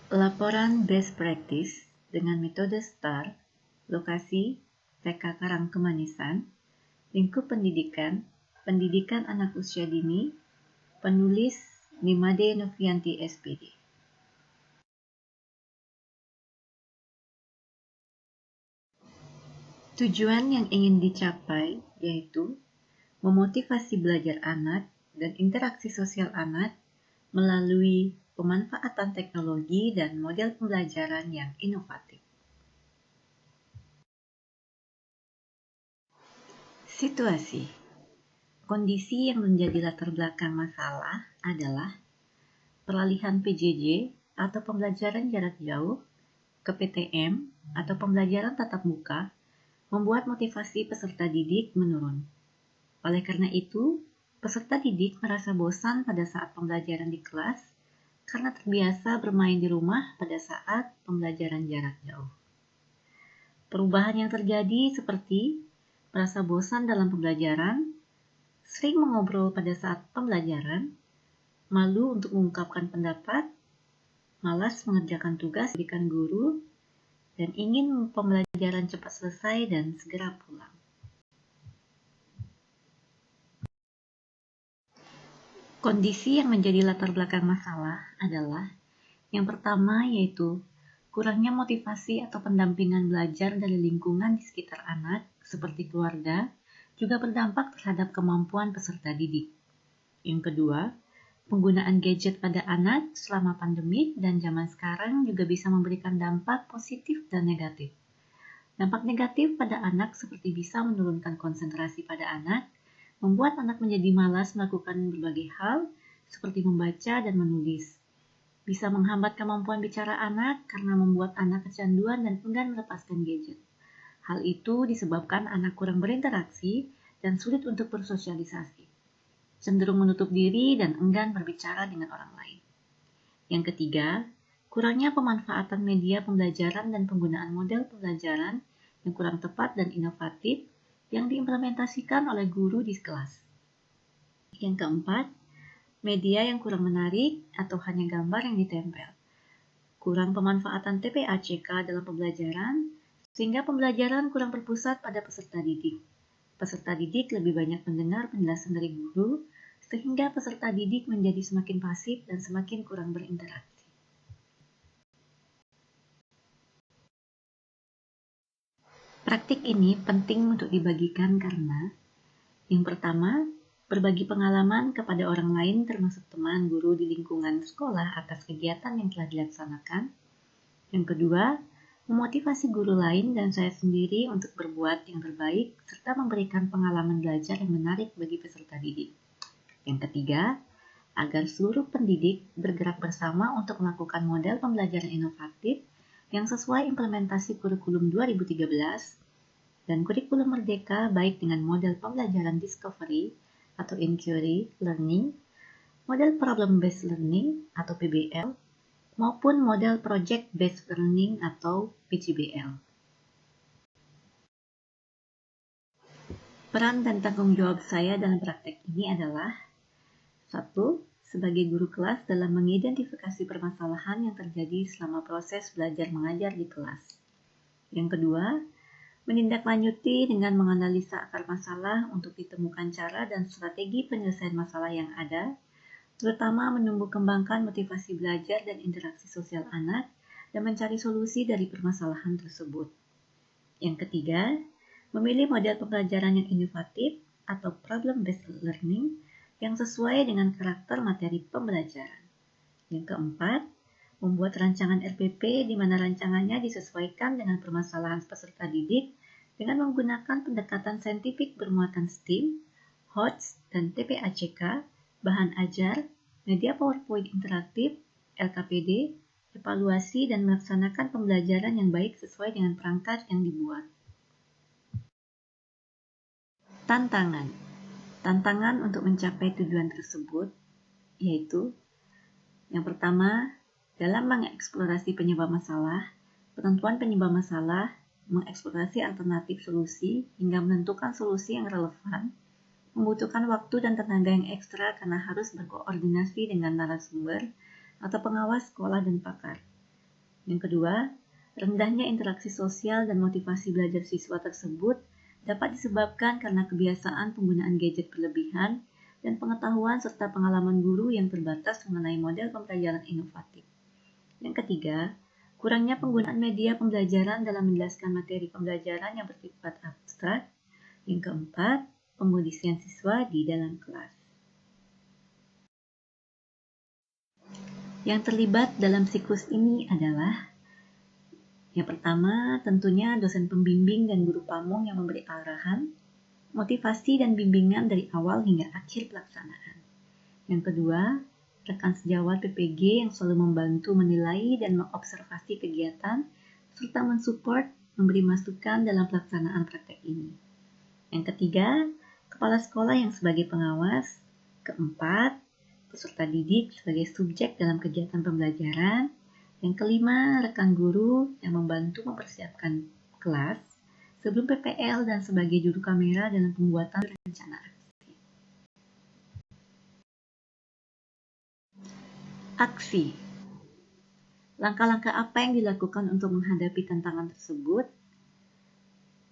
Laporan Best Practice dengan metode STAR, lokasi TK Karangkemanisan, lingkup pendidikan, pendidikan anak usia dini, penulis Nimade Novianti SPD. Tujuan yang ingin dicapai yaitu memotivasi belajar anak dan interaksi sosial anak melalui pemanfaatan teknologi dan model pembelajaran yang inovatif. Situasi. Kondisi yang menjadi latar belakang masalah adalah peralihan PJJ atau pembelajaran jarak jauh ke PTM atau pembelajaran tatap muka membuat motivasi peserta didik menurun. Oleh karena itu, peserta didik merasa bosan pada saat pembelajaran di kelas karena terbiasa bermain di rumah pada saat pembelajaran jarak jauh. Perubahan yang terjadi seperti merasa bosan dalam pembelajaran, sering mengobrol pada saat pembelajaran, malu untuk mengungkapkan pendapat, malas mengerjakan tugas diberikan guru, dan ingin pembelajaran cepat selesai dan segera pulang. Kondisi yang menjadi latar belakang masalah adalah yang pertama yaitu kurangnya motivasi atau pendampingan belajar dari lingkungan di sekitar anak seperti keluarga juga berdampak terhadap kemampuan peserta didik. Yang kedua, penggunaan gadget pada anak selama pandemik dan zaman sekarang juga bisa memberikan dampak positif dan negatif. Dampak negatif pada anak seperti bisa menurunkan konsentrasi pada anak, membuat anak menjadi malas melakukan berbagai hal seperti membaca dan menulis. Bisa menghambat kemampuan bicara anak karena membuat anak kecanduan dan enggan melepaskan gadget. Hal itu disebabkan anak kurang berinteraksi dan sulit untuk bersosialisasi, cenderung menutup diri dan enggan berbicara dengan orang lain. Yang ketiga, kurangnya pemanfaatan media pembelajaran dan penggunaan model pembelajaran yang kurang tepat dan inovatif yang diimplementasikan oleh guru di kelas. Yang keempat, media yang kurang menarik atau hanya gambar yang ditempel. Kurang pemanfaatan TPACK dalam pembelajaran, sehingga pembelajaran kurang berpusat pada peserta didik. Peserta didik lebih banyak mendengar penjelasan dari guru, sehingga peserta didik menjadi semakin pasif dan semakin kurang berinteraksi. Praktik ini penting untuk dibagikan karena yang pertama, berbagi pengalaman kepada orang lain termasuk teman, guru di lingkungan sekolah atas kegiatan yang telah dilaksanakan. Yang kedua, memotivasi guru lain dan saya sendiri untuk berbuat yang terbaik serta memberikan pengalaman belajar yang menarik bagi peserta didik. Yang ketiga, agar seluruh pendidik bergerak bersama untuk melakukan model pembelajaran inovatif yang sesuai implementasi kurikulum 2013 dan kurikulum merdeka baik dengan model pembelajaran discovery atau inquiry learning, model problem based learning atau PBL, maupun model project based learning atau PJBL. Peran dan tanggung jawab saya dalam praktek ini adalah 1. Sebagai guru kelas dalam mengidentifikasi permasalahan yang terjadi selama proses belajar mengajar di kelas. Yang kedua, menindaklanjuti dengan menganalisa akar masalah untuk ditemukan cara dan strategi penyelesaian masalah yang ada, terutama menumbuh kembangkan motivasi belajar dan interaksi sosial anak dan mencari solusi dari permasalahan tersebut. Yang ketiga, memilih model pembelajaran yang inovatif atau problem-based learning yang sesuai dengan karakter materi pembelajaran. Yang keempat, membuat rancangan RPP di mana rancangannya disesuaikan dengan permasalahan peserta didik dengan menggunakan pendekatan saintifik bermuatan STEAM, HOTS, dan TPACK, bahan ajar, media PowerPoint interaktif, LKPD, evaluasi, dan melaksanakan pembelajaran yang baik sesuai dengan perangkat yang dibuat. Tantangan untuk mencapai tujuan tersebut yaitu yang pertama, dalam mengeksplorasi penyebab masalah, penentuan penyebab masalah, mengeksplorasi alternatif solusi hingga menentukan solusi yang relevan, membutuhkan waktu dan tenaga yang ekstra karena harus berkoordinasi dengan narasumber atau pengawas sekolah dan pakar. Yang kedua, rendahnya interaksi sosial dan motivasi belajar siswa tersebut dapat disebabkan karena kebiasaan penggunaan gadget berlebihan dan pengetahuan serta pengalaman guru yang terbatas mengenai model pembelajaran inovatif. Yang ketiga, kurangnya penggunaan media pembelajaran dalam menjelaskan materi pembelajaran yang bersifat abstrak. Yang keempat, pengondisian siswa di dalam kelas. Yang terlibat dalam siklus ini adalah yang pertama, tentunya dosen pembimbing dan guru pamong yang memberi arahan, motivasi dan bimbingan dari awal hingga akhir pelaksanaan. Yang kedua, rekan sejawat PPG yang selalu membantu menilai dan mengobservasi kegiatan, serta mensupport, memberi masukan dalam pelaksanaan praktek ini. Yang ketiga, kepala sekolah yang sebagai pengawas. Keempat, peserta didik sebagai subjek dalam kegiatan pembelajaran. Yang kelima, rekan guru yang membantu mempersiapkan kelas sebelum PPL dan sebagai juru kamera dalam pembuatan rencana aksi. Aksi. Langkah-langkah apa yang dilakukan untuk menghadapi tantangan tersebut?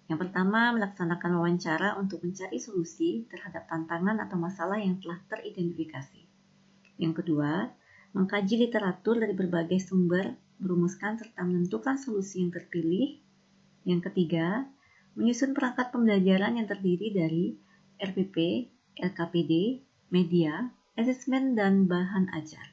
Yang pertama, melaksanakan wawancara untuk mencari solusi terhadap tantangan atau masalah yang telah teridentifikasi. Yang kedua, mengkaji literatur dari berbagai sumber, merumuskan serta menentukan solusi yang terpilih. Yang ketiga, menyusun perangkat pembelajaran yang terdiri dari RPP, LKPD, media, asesmen, dan bahan ajar.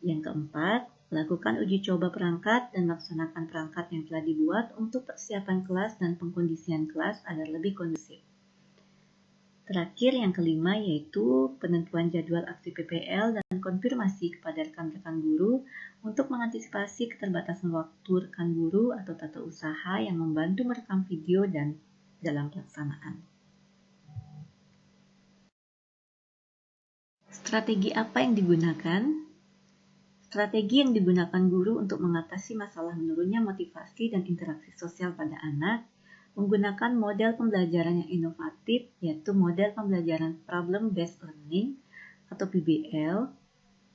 Yang keempat, lakukan uji coba perangkat dan melaksanakan perangkat yang telah dibuat untuk persiapan kelas dan pengkondisian kelas agar lebih kondusif. Terakhir, yang kelima yaitu penentuan jadwal aksi PPL dan konfirmasi kepada rekan-rekan guru untuk mengantisipasi keterbatasan waktu rekan guru atau tata usaha yang membantu merekam video dan dalam pelaksanaan. Strategi apa yang digunakan? Strategi yang digunakan guru untuk mengatasi masalah menurunnya motivasi dan interaksi sosial pada anak menggunakan model pembelajaran yang inovatif, yaitu model pembelajaran Problem Based Learning atau PBL,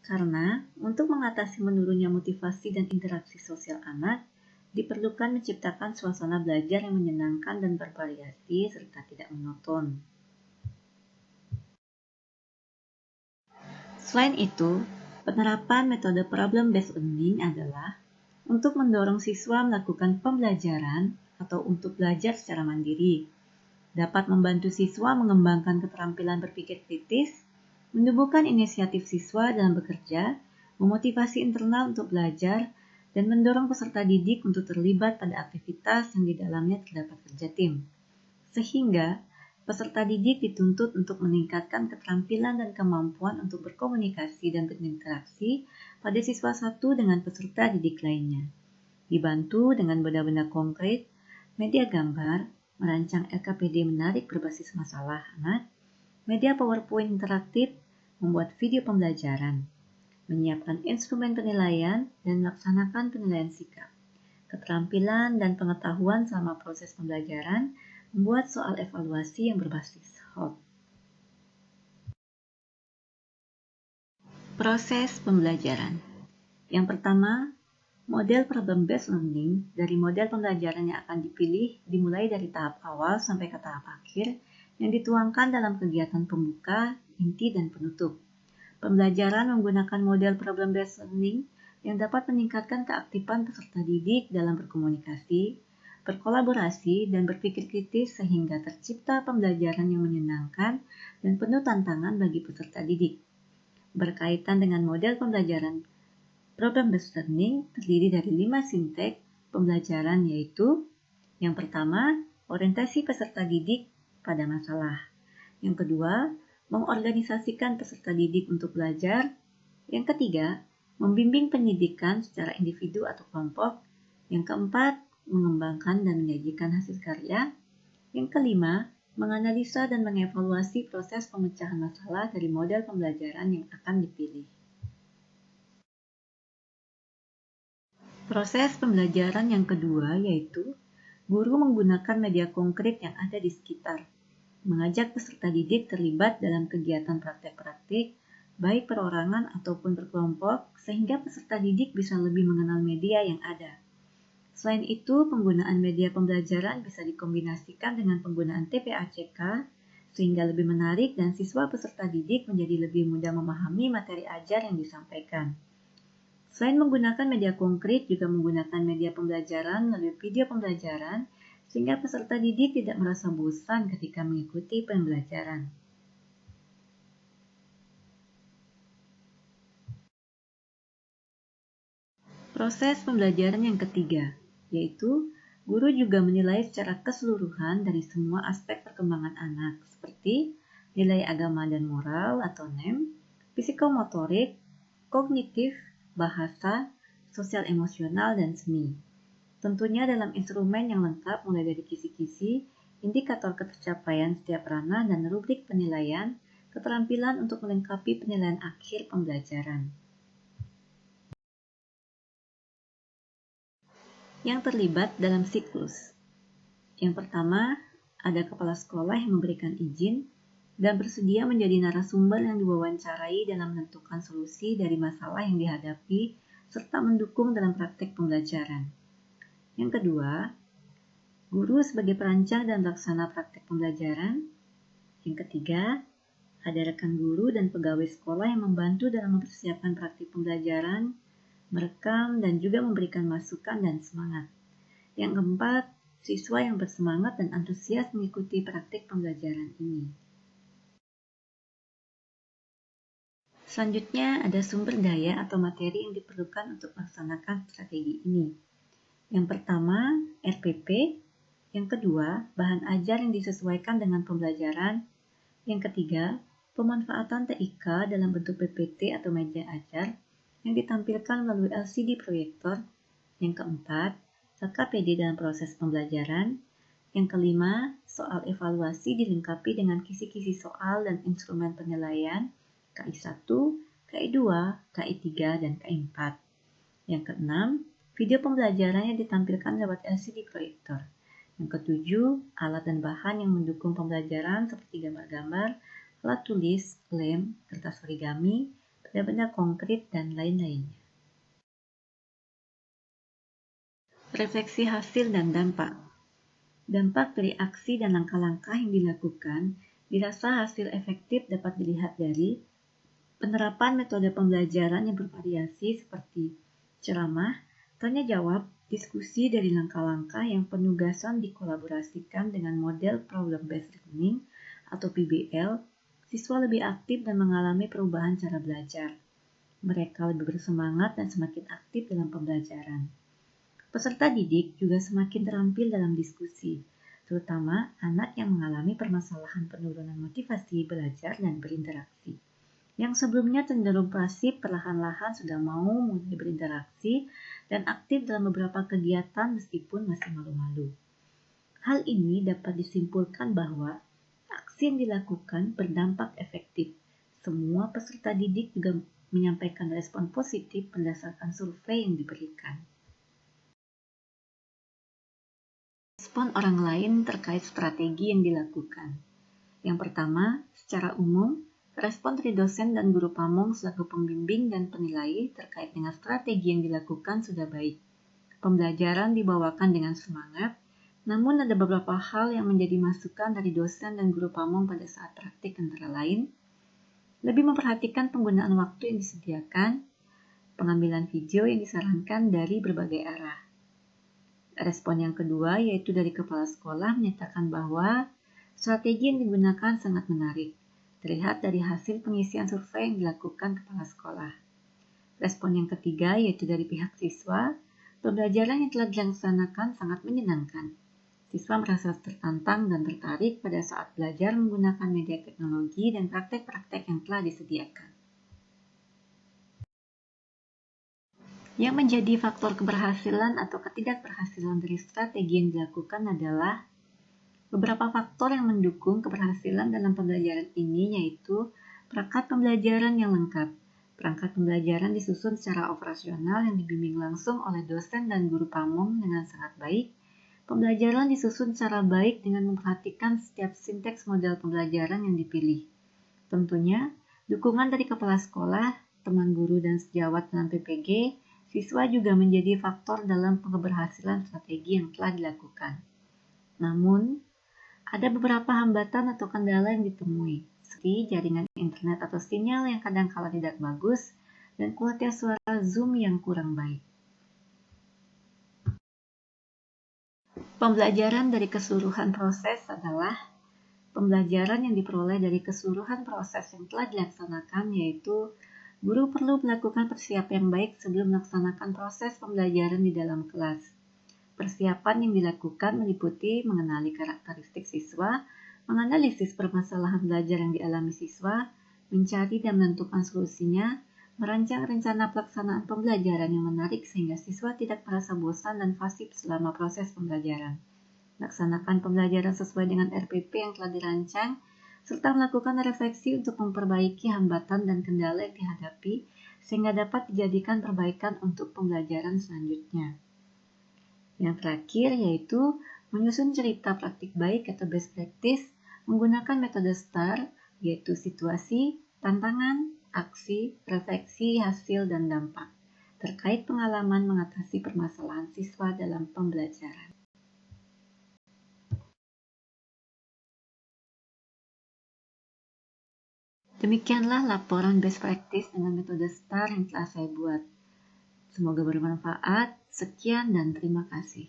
karena untuk mengatasi menurunnya motivasi dan interaksi sosial anak, diperlukan menciptakan suasana belajar yang menyenangkan dan bervariasi serta tidak monoton. Selain itu, penerapan metode Problem Based Learning adalah untuk mendorong siswa melakukan pembelajaran atau untuk belajar secara mandiri, dapat membantu siswa mengembangkan keterampilan berpikir kritis, menumbuhkan inisiatif siswa dalam bekerja, memotivasi internal untuk belajar, dan mendorong peserta didik untuk terlibat pada aktivitas yang di dalamnya terdapat kerja tim. Sehingga, peserta didik dituntut untuk meningkatkan keterampilan dan kemampuan untuk berkomunikasi dan berinteraksi pada siswa satu dengan peserta didik lainnya. Dibantu dengan benda-benda konkret, media gambar, merancang LKPD menarik berbasis masalah anak, media PowerPoint interaktif, membuat video pembelajaran, menyiapkan instrumen penilaian, dan melaksanakan penilaian sikap, keterampilan dan pengetahuan selama proses pembelajaran, membuat soal evaluasi yang berbasis HOT. Proses pembelajaran. Yang pertama, model problem-based learning dari model pembelajaran yang akan dipilih dimulai dari tahap awal sampai ke tahap akhir yang dituangkan dalam kegiatan pembuka, inti, dan penutup. Pembelajaran menggunakan model problem-based learning yang dapat meningkatkan keaktifan peserta didik dalam berkomunikasi, berkolaborasi, dan berpikir kritis sehingga tercipta pembelajaran yang menyenangkan dan penuh tantangan bagi peserta didik. Berkaitan dengan model pembelajaran Problem-based learning terdiri dari 5 sintek pembelajaran yaitu yang pertama, orientasi peserta didik pada masalah. Yang kedua, mengorganisasikan peserta didik untuk belajar. Yang ketiga, membimbing pendidikan secara individu atau kelompok. Yang keempat, mengembangkan dan menyajikan hasil karya. Yang kelima, menganalisa dan mengevaluasi proses pemecahan masalah dari model pembelajaran yang akan dipilih. Proses pembelajaran yang kedua yaitu guru menggunakan media konkret yang ada di sekitar, mengajak peserta didik terlibat dalam kegiatan praktek-praktik, baik perorangan ataupun berkelompok, sehingga peserta didik bisa lebih mengenal media yang ada. Selain itu, penggunaan media pembelajaran bisa dikombinasikan dengan penggunaan TPACK, sehingga lebih menarik dan siswa peserta didik menjadi lebih mudah memahami materi ajar yang disampaikan. Selain menggunakan media konkret, juga menggunakan media pembelajaran melalui video pembelajaran, sehingga peserta didik tidak merasa bosan ketika mengikuti pembelajaran. Proses pembelajaran yang ketiga, yaitu guru juga menilai secara keseluruhan dari semua aspek perkembangan anak, seperti nilai agama dan moral atau NEM, psikomotorik, kognitif, bahasa, sosial emosional, dan seni. Tentunya dalam instrumen yang lengkap mulai dari kisi-kisi, indikator ketercapaian setiap ranah, dan rubrik penilaian, keterampilan untuk melengkapi penilaian akhir pembelajaran. Yang terlibat dalam siklus. Yang pertama, ada kepala sekolah yang memberikan izin dan bersedia menjadi narasumber yang diwawancarai dalam menentukan solusi dari masalah yang dihadapi serta mendukung dalam praktek pembelajaran. Yang kedua, guru sebagai perancang dan pelaksana praktek pembelajaran. Yang ketiga, ada rekan guru dan pegawai sekolah yang membantu dalam mempersiapkan praktik pembelajaran, merekam, dan juga memberikan masukan dan semangat. Yang keempat, siswa yang bersemangat dan antusias mengikuti praktik pembelajaran ini. Selanjutnya, ada sumber daya atau materi yang diperlukan untuk melaksanakan strategi ini. Yang pertama, RPP. Yang kedua, bahan ajar yang disesuaikan dengan pembelajaran. Yang ketiga, pemanfaatan TIK dalam bentuk PPT atau media ajar yang ditampilkan melalui LCD proyektor. Yang keempat, LKPD dalam proses pembelajaran. Yang kelima, soal evaluasi dilengkapi dengan kisi-kisi soal dan instrumen penilaian KI1, KI2, KI3, dan KI4. Yang keenam, video pembelajaran yang ditampilkan lewat LCD proyektor. Yang ketujuh, alat dan bahan yang mendukung pembelajaran seperti gambar-gambar, alat tulis, lem, kertas origami, benda-benda konkret, dan lain-lainnya. Refleksi hasil dan dampak. Dampak dari aksi dan langkah-langkah yang dilakukan dirasa hasil efektif dapat dilihat dari penerapan metode pembelajaran yang bervariasi seperti ceramah, tanya jawab, diskusi dari langkah-langkah yang penugasan dikolaborasikan dengan model problem based learning atau PBL, siswa lebih aktif dan mengalami perubahan cara belajar. Mereka lebih bersemangat dan semakin aktif dalam pembelajaran. Peserta didik juga semakin terampil dalam diskusi, terutama anak yang mengalami permasalahan penurunan motivasi belajar dan berinteraksi. Yang sebelumnya cenderung pasif perlahan-lahan sudah mau mulai berinteraksi dan aktif dalam beberapa kegiatan meskipun masih malu-malu. Hal ini dapat disimpulkan bahwa aksi yang dilakukan berdampak efektif. Semua peserta didik juga menyampaikan respon positif berdasarkan survei yang diberikan. Respon orang lain terkait strategi yang dilakukan. Yang pertama, secara umum, respon dari dosen dan guru pamong selaku pembimbing dan penilai terkait dengan strategi yang dilakukan sudah baik. Pembelajaran dibawakan dengan semangat, namun ada beberapa hal yang menjadi masukan dari dosen dan guru pamong pada saat praktik antara lain, lebih memperhatikan penggunaan waktu yang disediakan, pengambilan video yang disarankan dari berbagai arah. Respon yang kedua yaitu dari kepala sekolah menyatakan bahwa strategi yang digunakan sangat menarik, terlihat dari hasil pengisian survei yang dilakukan kepala sekolah. Respon yang ketiga yaitu dari pihak siswa, pembelajaran yang telah dilaksanakan sangat menyenangkan. Siswa merasa tertantang dan tertarik pada saat belajar menggunakan media teknologi dan praktek-praktek yang telah disediakan. Yang menjadi faktor keberhasilan atau ketidakberhasilan dari strategi yang dilakukan adalah beberapa faktor yang mendukung keberhasilan dalam pembelajaran ini, yaitu perangkat pembelajaran yang lengkap. Perangkat pembelajaran disusun secara operasional yang dibimbing langsung oleh dosen dan guru pamong dengan sangat baik. Pembelajaran disusun secara baik dengan memperhatikan setiap sinteks model pembelajaran yang dipilih. Tentunya, Dukungan dari kepala sekolah, teman guru, dan sejawat dalam PPG, siswa juga menjadi faktor dalam keberhasilan strategi yang telah dilakukan. Namun, ada beberapa hambatan atau kendala yang ditemui, seperti jaringan internet atau sinyal yang kadang-kala tidak bagus, dan kualitas suara Zoom yang kurang baik. Pembelajaran dari keseluruhan proses adalah pembelajaran yang diperoleh dari keseluruhan proses yang telah dilaksanakan, yaitu guru perlu melakukan persiapan yang baik sebelum melaksanakan proses pembelajaran di dalam kelas. Persiapan yang dilakukan meliputi mengenali karakteristik siswa, menganalisis permasalahan belajar yang dialami siswa, mencari dan menentukan solusinya, merancang rencana pelaksanaan pembelajaran yang menarik sehingga siswa tidak merasa bosan dan fasih selama proses pembelajaran. Laksanakan pembelajaran sesuai dengan RPP yang telah dirancang, serta melakukan refleksi untuk memperbaiki hambatan dan kendala yang dihadapi sehingga dapat dijadikan perbaikan untuk pembelajaran selanjutnya. Yang terakhir yaitu menyusun cerita praktik baik atau best practice menggunakan metode STAR, yaitu situasi, tantangan, aksi, refleksi, hasil, dan dampak, terkait pengalaman mengatasi permasalahan siswa dalam pembelajaran. Demikianlah laporan best practice dengan metode STAR yang telah saya buat. Semoga bermanfaat. Sekian dan terima kasih.